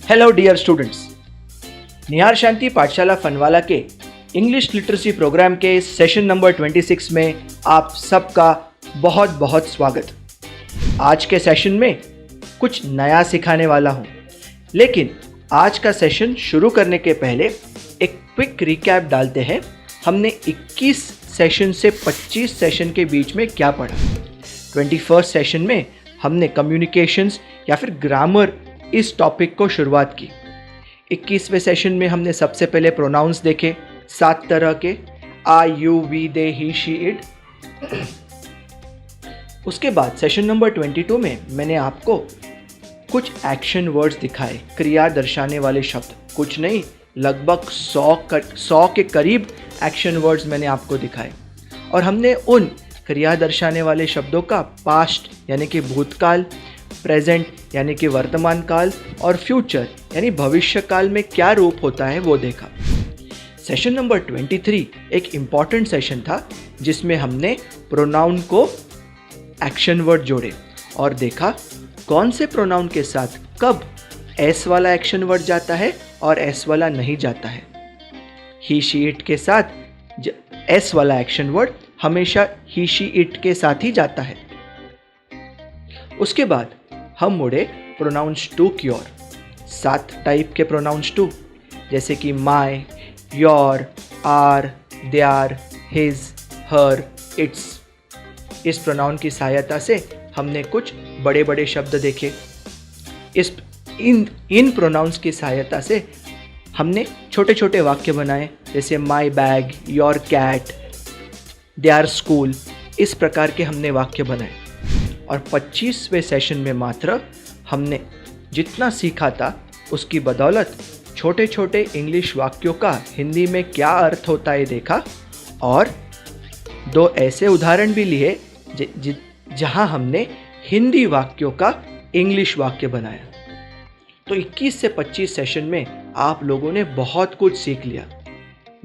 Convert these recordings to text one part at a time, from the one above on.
Hello dear students, निहार शांति पाठशाला फनवाला के English literacy programme के सेशन नंबर 26 में आप सबका बहुत बहुत स्वागत। आज के सेशन में कुछ नया सिखाने वाला हूँ, लेकिन आज का सेशन शुरू करने के पहले एक क्विक रिकैप डालते हैं। हमने 21 सेशन से 25 सेशन के बीच में क्या पढ़ा। 21st सेशन में हमने कम्युनिकेशंस या फिर ग्रामर इस टॉपिक को शुरुआत की। 21वें सेशन में हमने सबसे पहले प्रोनाउंस देखे 7 तरह के, I, you, we, they, he, she, it. उसके बाद सेशन नंबर 22 में मैंने आपको कुछ एक्शन वर्ड्स दिखाए, क्रिया दर्शाने वाले शब्द, कुछ नहीं लगभग 100 के करीब एक्शन वर्ड्स मैंने आपको दिखाए। और हमने उन क्रिया दर्शाने वाले शब्दों का पास्ट यानी कि भूतकाल, प्रेजेंट यानी कि वर्तमान काल और फ्यूचर यानी भविष्य काल में क्या रूप होता है वो देखा। सेशन नंबर 23 एक इम्पॉर्टेंट सेशन था जिसमें हमने प्रोनाउन को एक्शन वर्ड जोड़े और देखा कौन से प्रोनाउन के साथ कब एस वाला एक्शन वर्ड जाता है और एस वाला नहीं जाता है। ही, शी, इट के साथ एस वाला एक्शन वर्ड हमेशा ही, शी, इट के साथ ही जाता है। उसके बाद हम मुड़े प्रोनाउंस टू की ओर। 7 टाइप के प्रोनाउंस टू, जैसे कि my, your, our, their, his, her, its. इस प्रोनाउन की सहायता से हमने कुछ बड़े बड़े शब्द देखे। इन प्रोनाउंस की सहायता से हमने छोटे छोटे वाक्य बनाए, जैसे my bag, your cat, their school. इस प्रकार के हमने वाक्य बनाए। और 25वें सेशन में मात्र हमने जितना सीखा था उसकी बदौलत छोटे छोटे इंग्लिश वाक्यों का हिंदी में क्या अर्थ होता है देखा, और 2 ऐसे उदाहरण भी लिए जहां हमने हिंदी वाक्यों का इंग्लिश वाक्य बनाया। तो 21 से 25 सेशन में आप लोगों ने बहुत कुछ सीख लिया।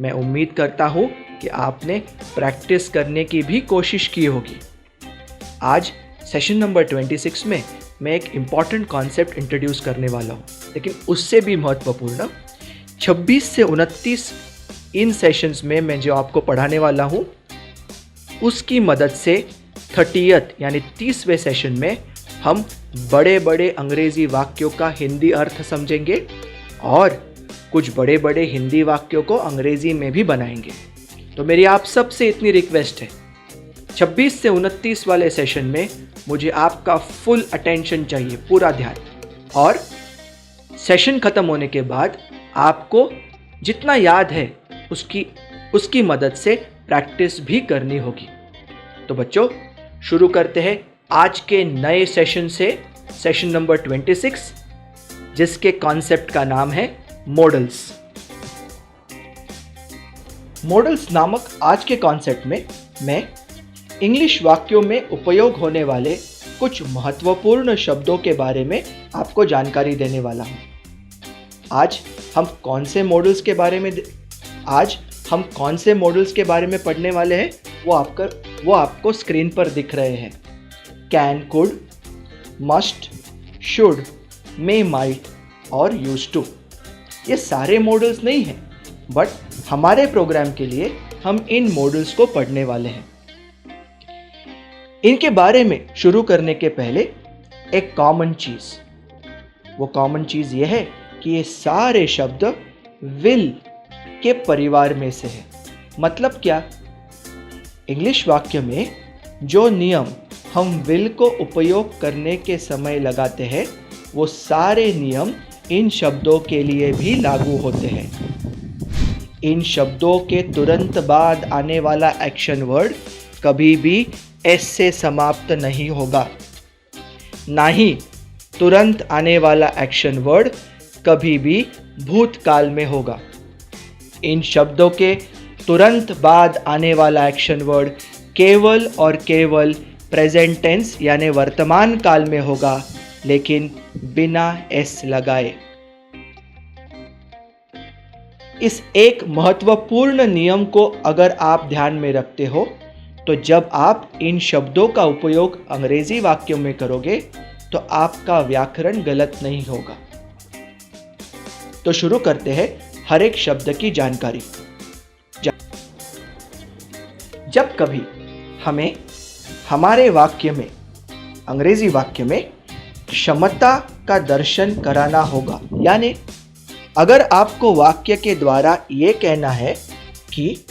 मैं उम्मीद करता हूं कि आपने प्रैक्टिस करने की भी कोशिश की होगी। आज सेशन नंबर 26 में मैं एक इम्पॉर्टेंट कॉन्सेप्ट इंट्रोड्यूस करने वाला हूँ, लेकिन उससे भी महत्वपूर्ण 26 से 29 इन सेशंस में मैं जो आपको पढ़ाने वाला हूँ उसकी मदद से 30th यानी 30वें सेशन में हम बड़े बड़े अंग्रेजी वाक्यों का हिंदी अर्थ समझेंगे और कुछ बड़े बड़े हिंदी वाक्यों को अंग्रेजी में भी बनाएंगे। तो मेरी आप सबसे इतनी रिक्वेस्ट है, 26 से 29 वाले सेशन में मुझे आपका फुल अटेंशन चाहिए, पूरा ध्यान। और सेशन ख़त्म होने के बाद आपको जितना याद है उसकी मदद से प्रैक्टिस भी करनी होगी। तो बच्चों, शुरू करते हैं आज के नए सेशन से, सेशन नंबर 26, जिसके कॉन्सेप्ट का नाम है मॉडल्स। मॉडल्स नामक आज के कॉन्सेप्ट में मैं इंग्लिश वाक्यों में उपयोग होने वाले कुछ महत्वपूर्ण शब्दों के बारे में आपको जानकारी देने वाला हूँ। आज हम कौन से मॉडल्स के बारे में पढ़ने वाले हैं वो आपको स्क्रीन पर दिख रहे हैं। Can, could, must, should, may, might और यूज्ड टू। ये सारे मॉडल्स नहीं हैं, बट हमारे प्रोग्राम के लिए हम इन मॉडल्स को पढ़ने वाले हैं। इनके बारे में शुरू करने के पहले एक कॉमन चीज यह है कि ये सारे शब्द विल के परिवार में से है। मतलब क्या? इंग्लिश वाक्य में जो नियम हम विल को उपयोग करने के समय लगाते हैं वो सारे नियम इन शब्दों के लिए भी लागू होते हैं। इन शब्दों के तुरंत बाद आने वाला एक्शन वर्ड कभी भी एस से समाप्त नहीं होगा, ना ही तुरंत आने वाला एक्शन वर्ड कभी भी भूतकाल में होगा। इन शब्दों के तुरंत बाद आने वाला एक्शन वर्ड केवल और केवल प्रेजेंट टेंस यानी वर्तमान काल में होगा, लेकिन बिना एस लगाए। इस एक महत्वपूर्ण नियम को अगर आप ध्यान में रखते हो तो जब आप इन शब्दों का उपयोग अंग्रेजी वाक्यों में करोगे तो आपका व्याकरण गलत नहीं होगा। तो शुरू करते हैं हर एक शब्द की जानकारी। जब कभी हमें हमारे वाक्य में, अंग्रेजी वाक्य में क्षमता का दर्शन कराना होगा, यानी अगर आपको वाक्य के द्वारा ये कहना है कि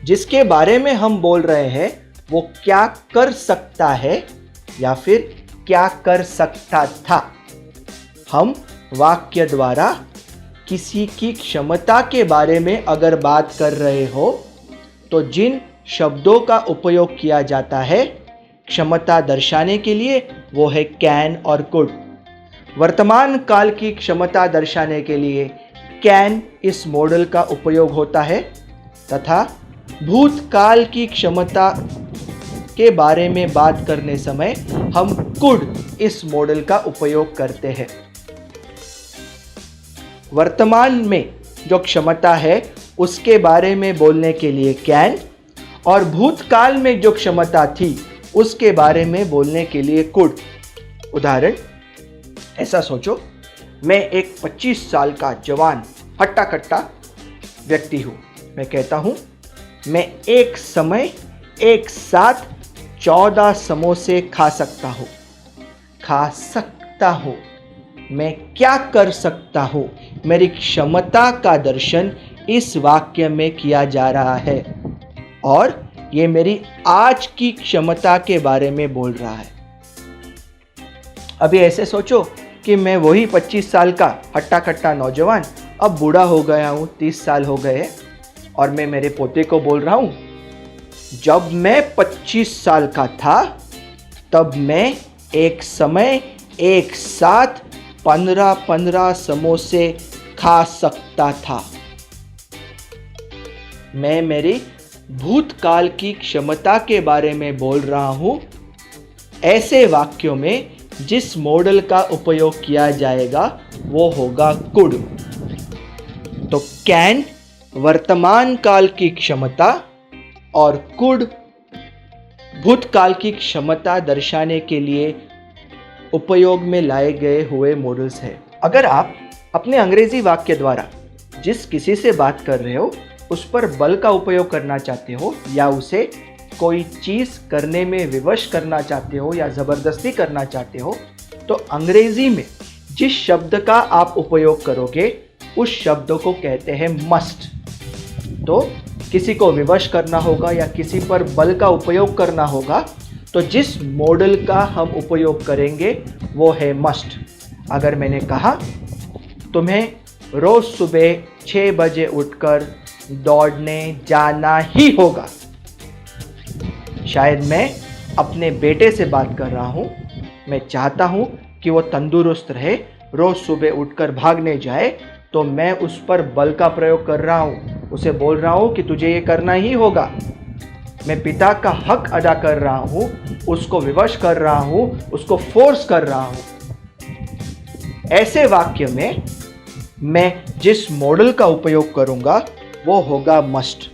जिसके बारे में हम बोल रहे हैं वो क्या कर सकता है या फिर क्या कर सकता था, हम वाक्य द्वारा किसी की क्षमता के बारे में अगर बात कर रहे हो तो जिन शब्दों का उपयोग किया जाता है क्षमता दर्शाने के लिए वो है कैन और कुड। वर्तमान काल की क्षमता दर्शाने के लिए कैन इस मॉडल का उपयोग होता है तथा भूतकाल की क्षमता के बारे में बात करने समय हम कुड इस मॉडल का उपयोग करते हैं। वर्तमान में जो क्षमता है उसके बारे में बोलने के लिए कैन और भूतकाल में जो क्षमता थी उसके बारे में बोलने के लिए कुड। उदाहरण, ऐसा सोचो, मैं एक 25 साल का जवान हट्टा कट्टा व्यक्ति हूँ। मैं कहता हूँ मैं एक समय एक साथ 14 समोसे खा सकता हूँ। मैं क्या कर सकता हूँ, मेरी क्षमता का दर्शन इस वाक्य में किया जा रहा है और ये मेरी आज की क्षमता के बारे में बोल रहा है। अभी ऐसे सोचो कि मैं वही 25 साल का हट्टा कट्टा नौजवान अब बूढ़ा हो गया हूँ, 30 साल हो गए और मैं मेरे पोते को बोल रहा हूँ जब मैं 25 साल का था तब मैं एक समय एक साथ 15 समोसे खा सकता था। मैं मेरी भूतकाल की क्षमता के बारे में बोल रहा हूँ। ऐसे वाक्यों में जिस मॉडल का उपयोग किया जाएगा वो होगा कुड। तो कैन वर्तमान काल की क्षमता और कुड भूतकाल की क्षमता दर्शाने के लिए उपयोग में लाए गए हुए मॉडल्स हैं। अगर आप अपने अंग्रेजी वाक्य द्वारा जिस किसी से बात कर रहे हो उस पर बल का उपयोग करना चाहते हो या उसे कोई चीज़ करने में विवश करना चाहते हो या ज़बरदस्ती करना चाहते हो तो अंग्रेजी में जिस शब्द का आप उपयोग करोगे उस शब्द को कहते हैं मस्ट। तो किसी को विवश करना होगा या किसी पर बल का उपयोग करना होगा तो जिस मॉडल का हम उपयोग करेंगे वो है मस्ट। अगर मैंने कहा तुम्हें रोज सुबह 6 बजे उठकर दौड़ने जाना ही होगा, शायद मैं अपने बेटे से बात कर रहा हूँ, मैं चाहता हूँ कि वो तंदुरुस्त रहे, रोज सुबह उठकर भागने जाए, तो मैं उस पर बल का प्रयोग कर रहा हूँ, उसे बोल रहा हूँ कि तुझे ये करना ही होगा। मैं पिता का हक अदा कर रहा हूँ, उसको विवश कर रहा हूँ, उसको फोर्स कर रहा हूँ। ऐसे वाक्य में मैं जिस मॉडल का उपयोग करूँगा वो होगा मस्ट।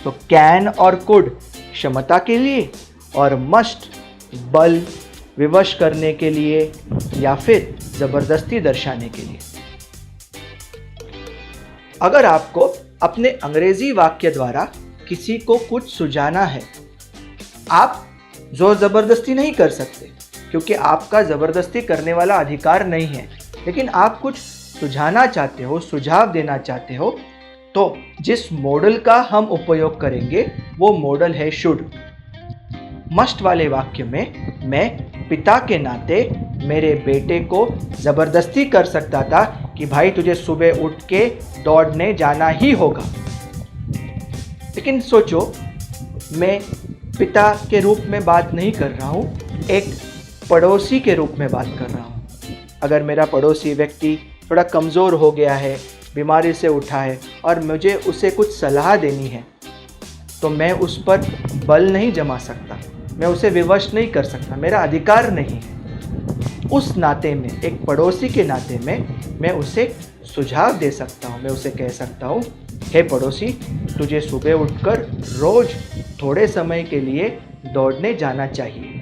तो कैन और कुड क्षमता के लिए और मस्ट बल विवश करने के लिए या फिर ज़बरदस्ती दर्शाने के लिए। अगर आपको अपने अंग्रेजी वाक्य द्वारा किसी को कुछ सुझाना है, आप जोर ज़बरदस्ती नहीं कर सकते क्योंकि आपका ज़बरदस्ती करने वाला अधिकार नहीं है, लेकिन आप कुछ सुझाना चाहते हो, सुझाव देना चाहते हो, तो जिस मॉडल का हम उपयोग करेंगे वो मॉडल है शुड। मस्ट वाले वाक्य में मैं पिता के नाते मेरे बेटे को ज़बरदस्ती कर सकता था कि भाई तुझे सुबह उठ के दौड़ने जाना ही होगा। लेकिन सोचो, मैं पिता के रूप में बात नहीं कर रहा हूँ, एक पड़ोसी के रूप में बात कर रहा हूँ। अगर मेरा पड़ोसी व्यक्ति थोड़ा कमज़ोर हो गया है, बीमारी से उठा है और मुझे उसे कुछ सलाह देनी है, तो मैं उस पर बल नहीं जमा सकता, मैं उसे विवश नहीं कर सकता, मेरा अधिकार नहीं है। उस नाते में, एक पड़ोसी के नाते में मैं उसे सुझाव दे सकता हूँ, मैं उसे कह सकता हूँ हे पड़ोसी, तुझे सुबह उठकर रोज थोड़े समय के लिए दौड़ने जाना चाहिए।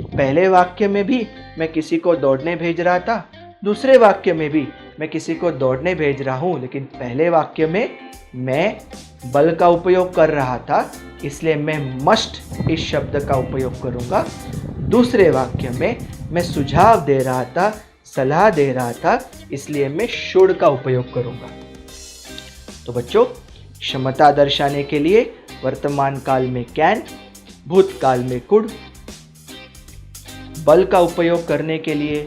पहले वाक्य में भी मैं किसी को दौड़ने भेज रहा था, दूसरे वाक्य में भी मैं किसी को दौड़ने भेज रहा हूँ, लेकिन पहले वाक्य में मैं बल का उपयोग कर रहा था, इसलिए मैं मस्ट इस शब्द का उपयोग करूँगा। दूसरे वाक्य में मैं सुझाव दे रहा था, सलाह दे रहा था, इसलिए मैं शुड का उपयोग करूँगा। तो बच्चों, क्षमता दर्शाने के लिए वर्तमान काल में कैन, भूतकाल में कुड, बल का उपयोग करने के लिए,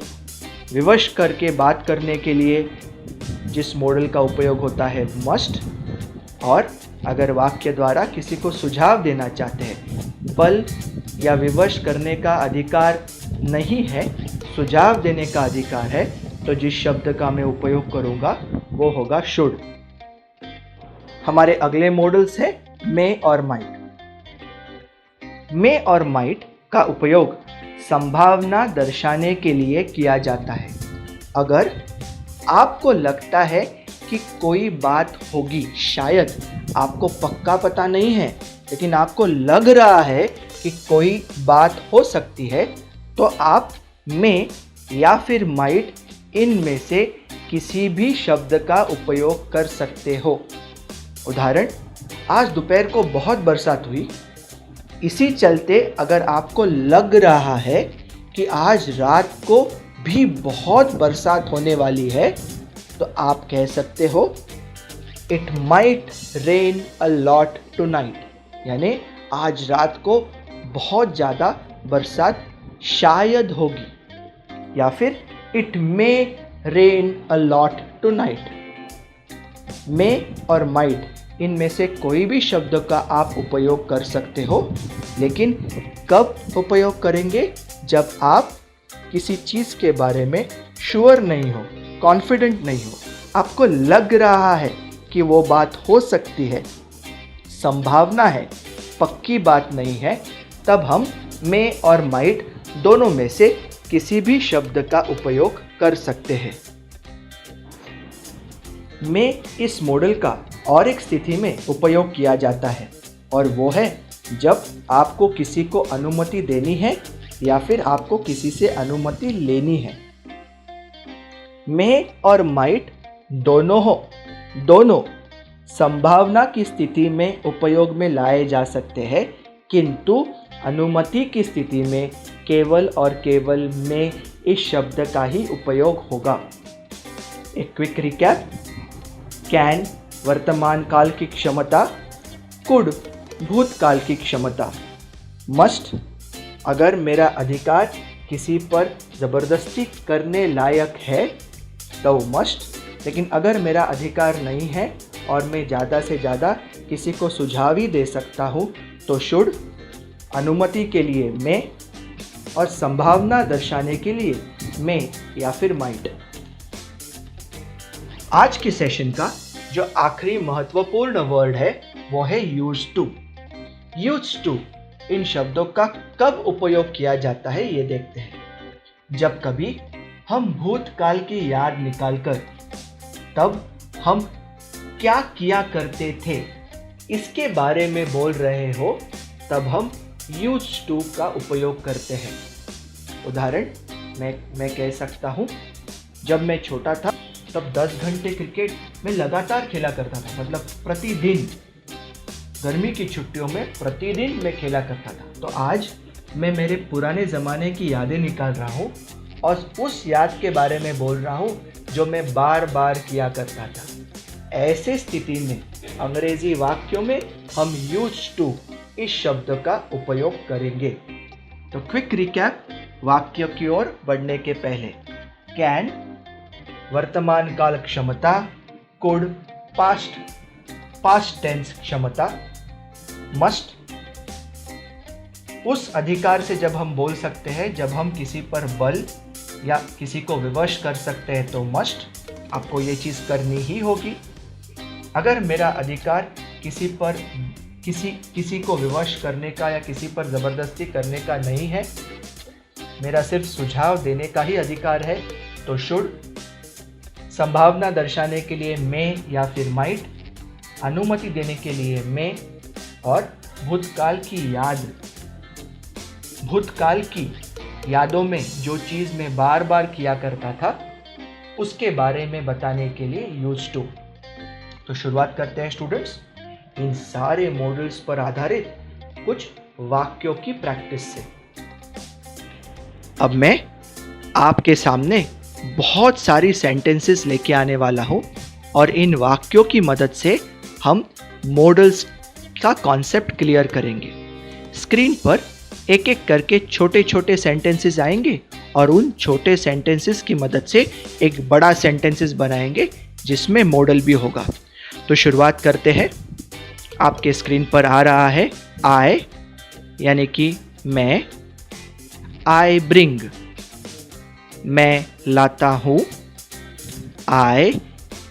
विवश करके बात करने के लिए जिस मॉडल का उपयोग होता है मस्ट, और अगर वाक्य द्वारा किसी को सुझाव देना चाहते हैं, बल या विवश करने का अधिकार नहीं है, सुझाव देने का अधिकार है, तो जिस शब्द का मैं उपयोग करूँगा वो होगा शुड। हमारे अगले मॉडल्स है मे और माइट। मे और माइट का उपयोग संभावना दर्शाने के लिए किया जाता है। अगर आपको लगता है कि कोई बात होगी, शायद आपको पक्का पता नहीं है, लेकिन आपको लग रहा है कि कोई बात हो सकती है, तो आप मे या फिर माइट इनमें से किसी भी शब्द का उपयोग कर सकते हो। उदाहरण, आज दोपहर को बहुत बरसात हुई। इसी चलते अगर आपको लग रहा है कि आज रात को भी बहुत बरसात होने वाली है, तो आप कह सकते हो it might rain a lot tonight, यानी आज रात को बहुत ज़्यादा बरसात शायद होगी, या फिर it may rain a lot tonight. May और माइट इनमें से कोई भी शब्द का आप उपयोग कर सकते हो, लेकिन कब उपयोग करेंगे? जब आप किसी चीज़ के बारे में श्योर नहीं हो, कॉन्फिडेंट नहीं हो, आपको लग रहा है कि वो बात हो सकती है, संभावना है, पक्की बात नहीं है, तब हम मे और माइट दोनों में से किसी भी शब्द का उपयोग कर सकते हैं। मे इस मॉडल का और एक स्थिति में उपयोग किया जाता है, और वो है जब आपको किसी को अनुमति देनी है या फिर आपको किसी से अनुमति लेनी है। मे और माइट दोनों संभावना की स्थिति में उपयोग में लाए जा सकते हैं, किंतु अनुमति की स्थिति में केवल और केवल मे इस शब्द का ही उपयोग होगा। एक क्विक रिकैप, कैन वर्तमान काल की क्षमता, कुड भूतकाल की क्षमता, मस्ट अगर मेरा अधिकार किसी पर ज़बरदस्ती करने लायक है तो मस्ट, लेकिन अगर मेरा अधिकार नहीं है और मैं ज़्यादा से ज़्यादा किसी को सुझाव ही दे सकता हूँ तो शुड, अनुमति के लिए मे, और संभावना दर्शाने के लिए मे या फिर माइट। आज के सेशन का जो आखिरी महत्वपूर्ण वर्ड है वो है यूज टू। यूज टू इन शब्दों का कब उपयोग किया जाता है ये देखते हैं। जब कभी हम भूतकाल की याद निकालकर तब हम क्या किया करते थे इसके बारे में बोल रहे हो, तब हम यूज टू का उपयोग करते हैं। उदाहरण, मैं कह सकता हूँ, जब मैं छोटा था तब 10 घंटे क्रिकेट में लगातार खेला करता था, मतलब प्रतिदिन, गर्मी की छुट्टियों में प्रतिदिन मैं खेला करता था। तो आज मैं मेरे पुराने ज़माने की यादें निकाल रहा हूँ और उस याद के बारे में बोल रहा हूँ जो मैं बार बार किया करता था। ऐसे स्थिति में अंग्रेजी वाक्यों में हम यूज टू इस शब्द का उपयोग करेंगे। तो क्विक रिकैप वाक्य की ओर बढ़ने के पहले, कैन वर्तमान काल क्षमता, कुड पास्ट टेंस क्षमता, मस्ट उस अधिकार से जब हम बोल सकते हैं जब हम किसी पर बल या किसी को विवश कर सकते हैं तो मस्ट, आपको ये चीज़ करनी ही होगी। अगर मेरा अधिकार किसी को विवश करने का या किसी पर ज़बरदस्ती करने का नहीं है, मेरा सिर्फ सुझाव देने का ही अधिकार है, तो शुड, संभावना दर्शाने के लिए मे या फिर माइट, अनुमति देने के लिए मैं और भूतकाल की यादों में जो चीज़ मैं बार बार किया करता था उसके बारे में बताने के लिए यूज्ड टू। तो शुरुआत करते हैं स्टूडेंट्स इन सारे मॉडल्स पर आधारित कुछ वाक्यों की प्रैक्टिस से। अब मैं आपके सामने बहुत सारी सेंटेंसेस लेके आने वाला हूँ और इन वाक्यों की मदद से हम मॉडल्स का कॉन्सेप्ट क्लियर करेंगे। स्क्रीन पर एक एक करके छोटे छोटे सेंटेंसेस आएंगे और उन छोटे सेंटेंसेस की मदद से एक बड़ा सेंटेंसेस बनाएंगे जिसमें मॉडल भी होगा। तो शुरुआत करते हैं। आपके स्क्रीन पर आ रहा है आई यानी कि मैं, आई ब्रिंग मैं लाता हूँ, आई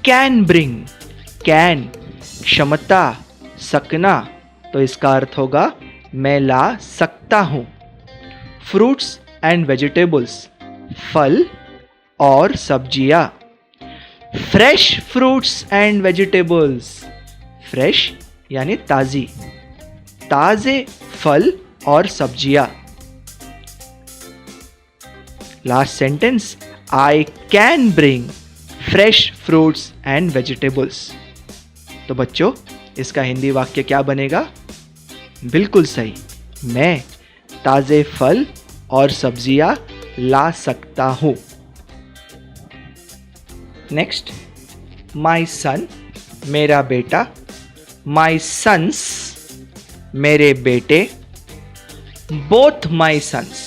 कैन ब्रिंग कैन क्षमता, सकना, तो इसका अर्थ होगा मैं ला सकता हूँ। फ्रूट्स एंड वेजिटेबल्स फल और सब्जियाँ, fresh fruits and vegetables fresh यानी ताज़ी, ताज़े फल और सब्जियाँ। Last sentence I can bring fresh fruits and vegetables. तो बच्चों इसका हिंदी वाक्य क्या बनेगा? बिल्कुल सही, मैं ताज़े फल और सब्जियां ला सकता हूँ। नेक्स्ट, माई सन मेरा बेटा, माई सन्स मेरे बेटे, बोथ माई सन्स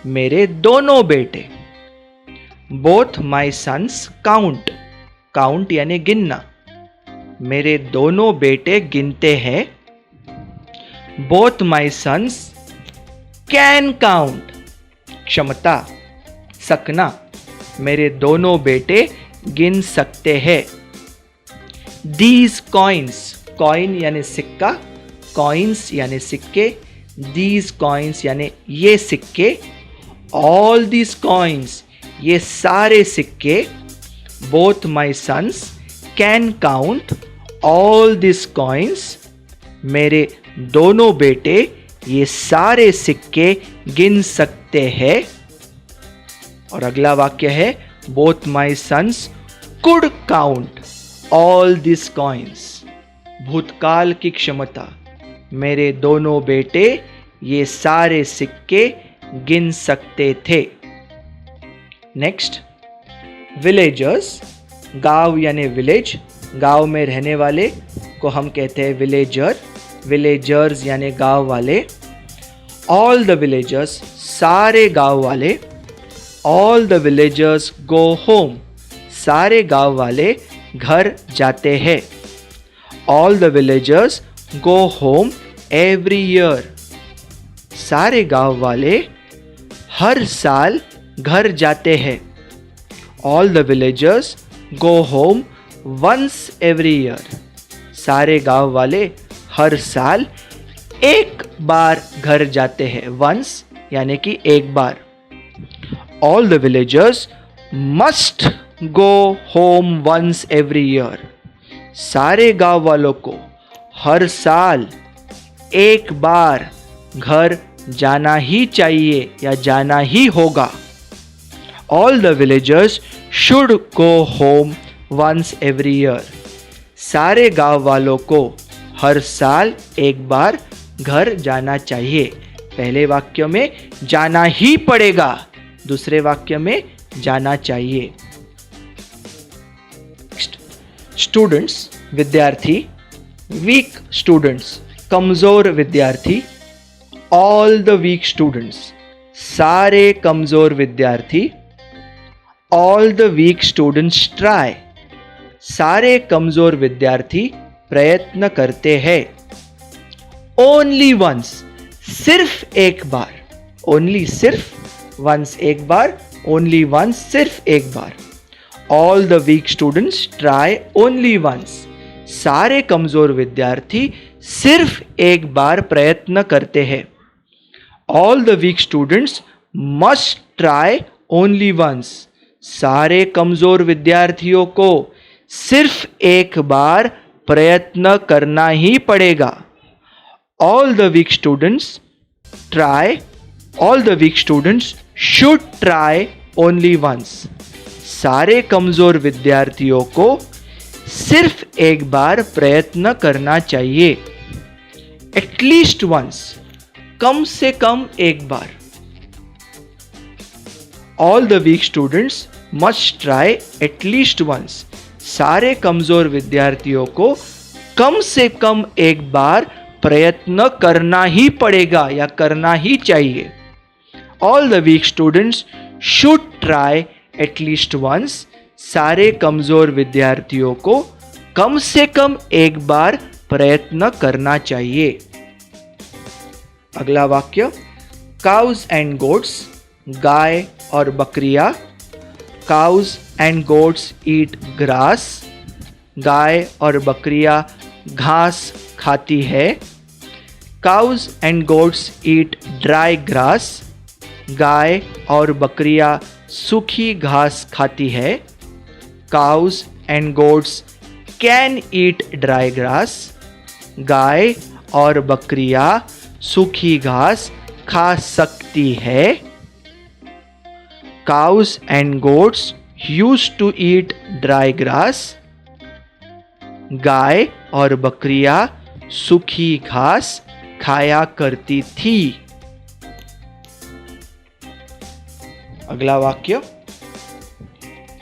मेरे दोनों बेटे, both my sons count, count यानी गिनना, मेरे दोनों बेटे गिनते हैं। Both my sons can count क्षमता, सकना, मेरे दोनों बेटे गिन सकते हैं। दीज कॉइन्स, कॉइन यानी सिक्का, कॉइन्स यानी सिक्के, दीज कॉइन्स यानी ये सिक्के, ऑल दीज कॉइन्स ये सारे सिक्के, both my sons can count all this coins मेरे दोनों बेटे ये सारे सिक्के गिन सकते हैं। और अगला वाक्य है both my sons could count all this coins, भूतकाल की क्षमता, मेरे दोनों बेटे ये सारे सिक्के गिन सकते थे। नेक्स्ट, विलेजर्स, गांव यानी विलेज, गांव में रहने वाले को हम कहते हैं विलेजर, विलेजर्स यानी गांव वाले। ऑल द विलेजर्स सारे गांव वाले, all the villagers go home सारे गांव वाले घर जाते हैं। All the villagers go home every year सारे गांव वाले हर साल घर जाते हैं। All the villagers go home once every year सारे गांव वाले हर साल एक बार घर जाते हैं। वंस यानी कि एक बार। All the villagers must go home once every year सारे गांव वालों को हर साल एक बार घर जाना ही चाहिए या जाना ही होगा। All the villagers should go home once every year सारे गांव वालों को हर साल एक बार घर जाना चाहिए। पहले वाक्य में जाना ही पड़ेगा, दूसरे वाक्य में जाना चाहिए। स्टूडेंट्स विद्यार्थी, वीक स्टूडेंट्स कमजोर विद्यार्थी, ऑल द वीक स्टूडेंट्स सारे कमजोर विद्यार्थी, all the weak students try सारे कमजोर विद्यार्थी प्रयत्न करते हैं। ओनली वंस सिर्फ एक बार, ओनली सिर्फ, वंस एक बार, ओनली वंस सिर्फ एक बार। All the weak students try only once सारे कमजोर विद्यार्थी सिर्फ एक बार प्रयत्न करते हैं। All the weak students must try only once सारे कमजोर विद्यार्थियों को सिर्फ एक बार प्रयत्न करना ही पड़ेगा। All the weak students try, all the weak students should try only once. सारे कमजोर विद्यार्थियों को सिर्फ एक बार प्रयत्न करना चाहिए। At least once, कम से कम एक बार। All the weak students must try at least once. सारे कमजोर विद्यार्थियों को कम से कम एक बार प्रयत्न करना ही पड़ेगा या करना ही चाहिए। All the weak students should try at least once. सारे कमजोर विद्यार्थियों को कम से कम एक बार प्रयत्न करना चाहिए। अगला वाक्य, काउज एंड गोट्स, गाय और बकरियां। Cows and goats eat grass, गाय और बकरियां घास खाती है। Cows and goats eat dry grass, गाय और बकरियां सूखी घास खाती है। Cows and goats can eat dry grass, गाय और बकरियां सूखी घास खा सकती है। Cows and goats used to eat dry grass, गाय और बकरियां सूखी घास खाया करती थी। अगला वाक्य,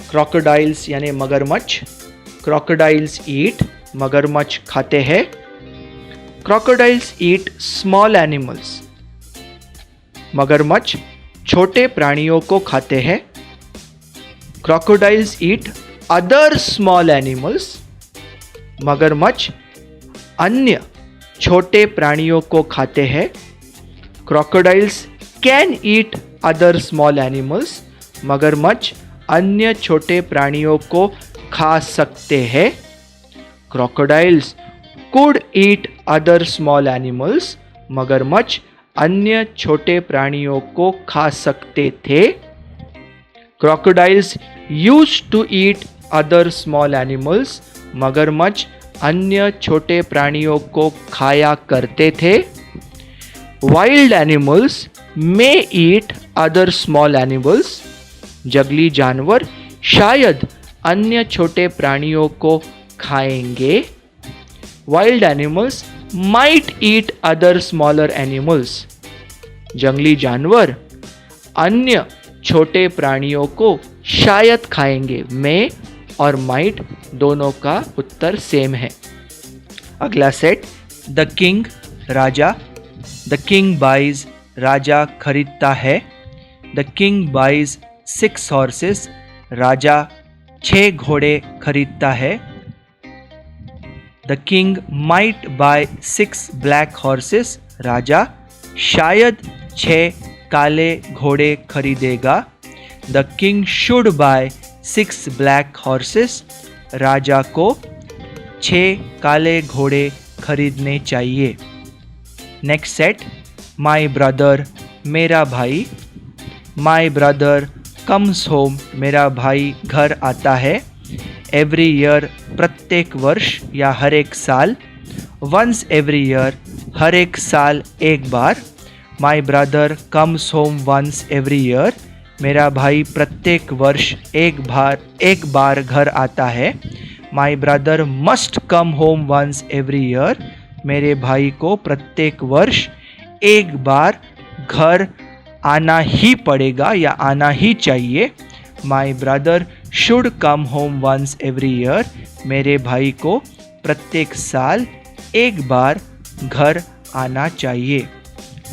क्रोकोडाइल्स यानी मगरमच्छ। क्रोकोडाइल्स ईट, मगरमच्छ खाते हैं। क्रोकोडाइल्स ईट स्मॉल एनिमल्स, मगरमच्छ छोटे प्राणियों को खाते हैं। Crocodiles eat other small animals, मगरमच्छ अन्य छोटे प्राणियों को खाते हैं। Crocodiles can eat other small animals, मगरमच्छ अन्य छोटे प्राणियों को खा सकते हैं। Crocodiles could eat other small animals, मगरमच्छ अन्य छोटे प्राणियों को खा सकते थे। Crocodiles used to eat other small animals, मगरमच्छ अन्य छोटे प्राणियों को खाया करते थे। Wild animals may eat other small animals, जंगली जानवर शायद अन्य छोटे प्राणियों को खाएंगे। वाइल्ड एनिमल्स माइट ईट अदर स्मॉलर एनिमल्स, जंगली जानवर अन्य छोटे प्राणियों को शायद खाएंगे। मे और माइट दोनों का उत्तर सेम है। अगला सेट, द किंग राजा। द किंग बाइज, राजा खरीदता है। द किंग बाइज 6 हॉर्सेस, राजा 6 घोड़े खरीदता है। The king might buy 6 black horses, राजा शायद 6 काले घोड़े खरीदेगा। The king should buy 6 black horses, राजा को 6 काले घोड़े खरीदने चाहिए। नेक्स्ट सेट, माई ब्रदर, मेरा भाई। माई ब्रदर कम्स होम, मेरा भाई घर आता है। एवरी ईयर, प्रत्येक वर्ष या हर एक साल। वंस एवरी ईयर, हर एक साल एक बार। My brother comes home once every year, मेरा भाई प्रत्येक वर्ष एक बार घर आता है। My brother must come home once every year, मेरे भाई को प्रत्येक वर्ष एक बार घर आना ही पड़ेगा या आना ही चाहिए। My brother should come home once every year, मेरे भाई को प्रत्येक साल एक बार घर आना चाहिए।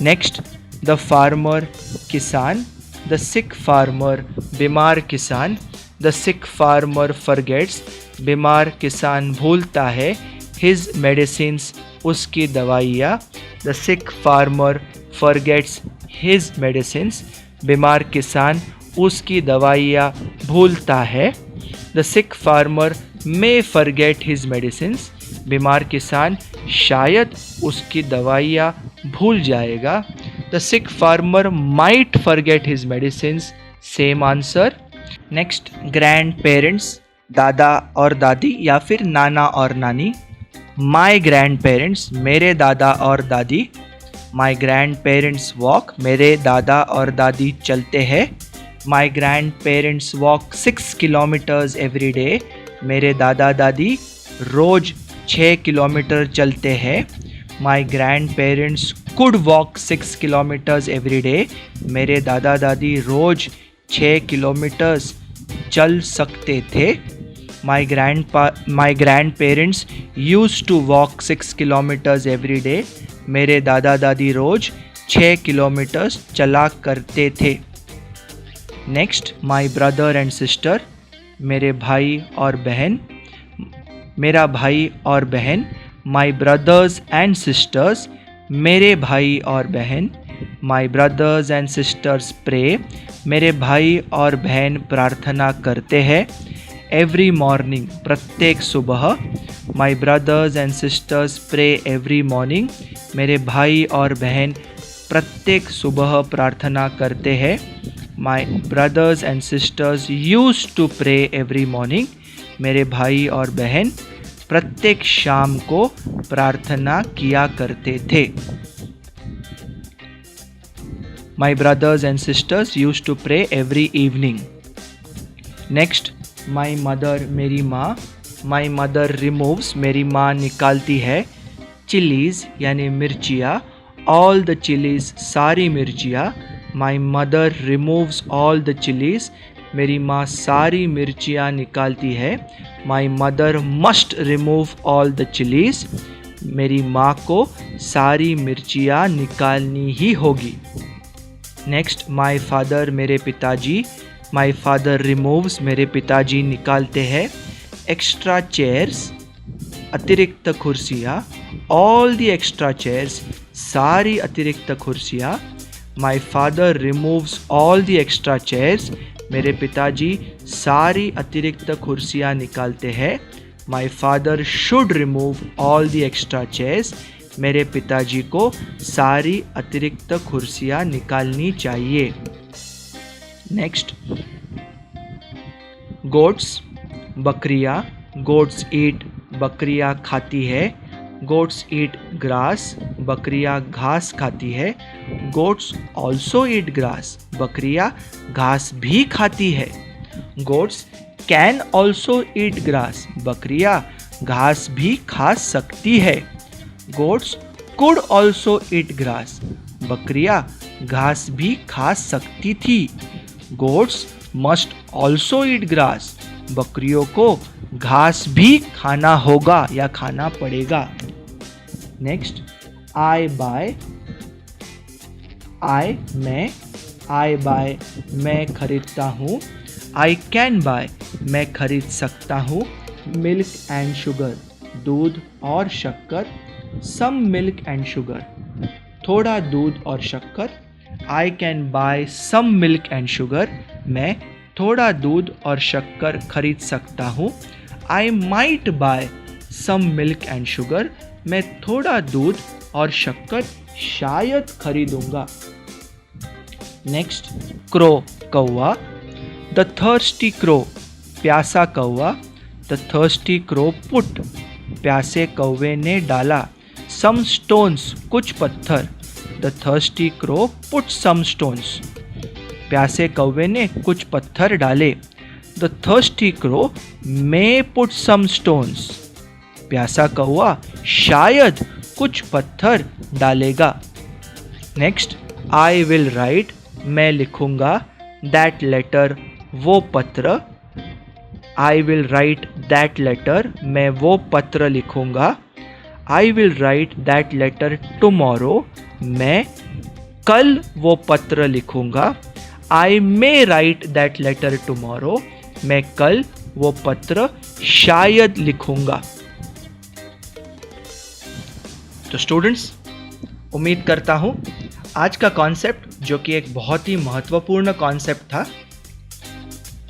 नेक्स्ट, द फार्मर, किसान। द सिक फार्मर, बीमार किसान। द सिक फार्मर फॉरगेट्स, बीमार किसान भूलता है। हिज मेडिसिन्स, उसकी दवाइयाँ। The sick farmer forgets his medicines, बीमार किसान उसकी दवाइयाँ भूलता है। The sick farmer may forget his medicines, बीमार किसान शायद उसकी दवाइयाँ भूल जाएगा। The sick farmer might forget his medicines, same answer. Next, grand parents, दादा और दादी या फिर नाना और नानी। माई ग्रैंड पेरेंट्स, मेरे दादा और दादी। माई ग्रैंड पेरेंट्स वॉक, मेरे दादा और दादी चलते हैं। My grandparents walk 6 kilometres every day, मेरे दादा दादी रोज 6 किलोमीटर चलते हैं। My grandparents could walk 6 kilometres every day, मेरे दादा दादी रोज 6 किलोमीटर्स चल सकते थे। My grandparents use to walk 6 kilometres every day, मेरे दादा दादी रोज 6 किलोमीटर्स चला करते थे। Next, my brother and sister, मेरे भाई और बहन। मेरा भाई और बहन। माई ब्रदर्स एंड सिस्टर्स, मेरे भाई और बहन। माई ब्रदर्स एंड सिस्टर्स प्रे, मेरे भाई और बहन प्रार्थना करते हैं। एवरी मॉर्निंग, प्रत्येक सुबह। My brothers and sisters pray every morning, मेरे भाई और बहन प्रत्येक सुबह प्रार्थना करते हैं। My brothers and sisters use to pray every morning, मेरे भाई और बहन प्रत्येक शाम को प्रार्थना किया करते थे। My brothers and sisters use to pray every evening. Next, my mother, मेरी माँ। माई मदर रिमूव्स, मेरी माँ निकालती है। चिलीज़ यानी मिर्चियाँ। ऑल द चिलीज़, सारी मिर्चियाँ। My mother removes all the chillies, मेरी माँ सारी मिर्चियाँ निकालती है। My mother must remove all the chillies, मेरी माँ को सारी मिर्चियाँ निकालनी ही होगी। नेक्स्ट, माई फादर, मेरे पिताजी। माई फादर रिमूव्स, मेरे पिताजी निकालते हैं। एक्स्ट्रा चेयर्स, अतिरिक्त कुर्सियाँ। ऑल द एक्स्ट्रा चेयर्स, सारी अतिरिक्त कुर्सियाँ। My father removes all the extra chairs, मेरे पिताजी सारी अतिरिक्त कुर्सियाँ निकालते हैं। My father should remove all the extra chairs, मेरे पिताजी को सारी अतिरिक्त कुर्सियाँ निकालनी चाहिए। नेक्स्ट, गोट्स, बकरियाँ। गोट्स ईट, बकरियाँ खाती है। गोट्स ईट ग्रास, बकरियाँ घास खाती है। गोट्स ऑल्सो ईट ग्रास, बकरियाँ घास भी खाती है। Goats can also eat grass, बकरियाँ घास भी खा सकती है। Goats could also eat grass, बकरियाँ घास भी खा सकती थी। Goats must also eat grass, बकरियों को घास भी खाना होगा या खाना पड़ेगा। नेक्स्ट, आई बाय। आई मैं, आई बाय मैं खरीदता हूँ। आई कैन बाय मैं खरीद सकता हूँ। मिल्क एंड शुगर, दूध और शक्कर। सम मिल्क एंड शुगर, थोड़ा दूध और शक्कर। I can buy some milk and sugar, मैं थोड़ा दूध और शक्कर खरीद सकता हूँ। I might buy some milk and sugar, मैं थोड़ा दूध और शक्कर शायद खरीदूंगा। नेक्स्ट, क्रो, कौवा। द थर्स्टी क्रो, प्यासा कौवा। द थर्स्टी क्रो पुट, प्यासे कौवे ने डाला। सम स्टोन्स, कुछ पत्थर। The thirsty crow put some stones, प्यासे कौवे ने कुछ पत्थर डाले। The thirsty crow may put some stones, प्यासा कौवा शायद कुछ पत्थर डालेगा। नेक्स्ट, आई विल राइट, मैं लिखूंगा। दैट लेटर, वो पत्र। I will write that letter, मैं वो पत्र लिखूंगा। I will write that letter tomorrow, मैं कल वो पत्र लिखूंगा। I may write that letter tomorrow, मैं कल वो पत्र शायद लिखूंगा। तो स्टूडेंट्स, उम्मीद करता हूँ आज का कॉन्सेप्ट, जो कि एक बहुत ही महत्वपूर्ण कॉन्सेप्ट था,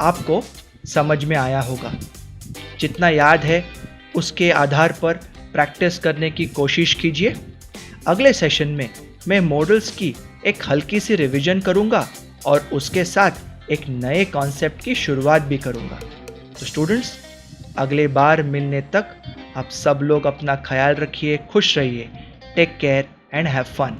आपको समझ में आया होगा। जितना याद है उसके आधार पर प्रैक्टिस करने की कोशिश कीजिए। अगले सेशन में मैं मॉडल्स की एक हल्की सी रिवीजन करूंगा और उसके साथ एक नए कॉन्सेप्ट की शुरुआत भी करूंगा। तो स्टूडेंट्स, अगले बार मिलने तक आप सब लोग अपना ख्याल रखिए, खुश रहिए। Take care and have fun.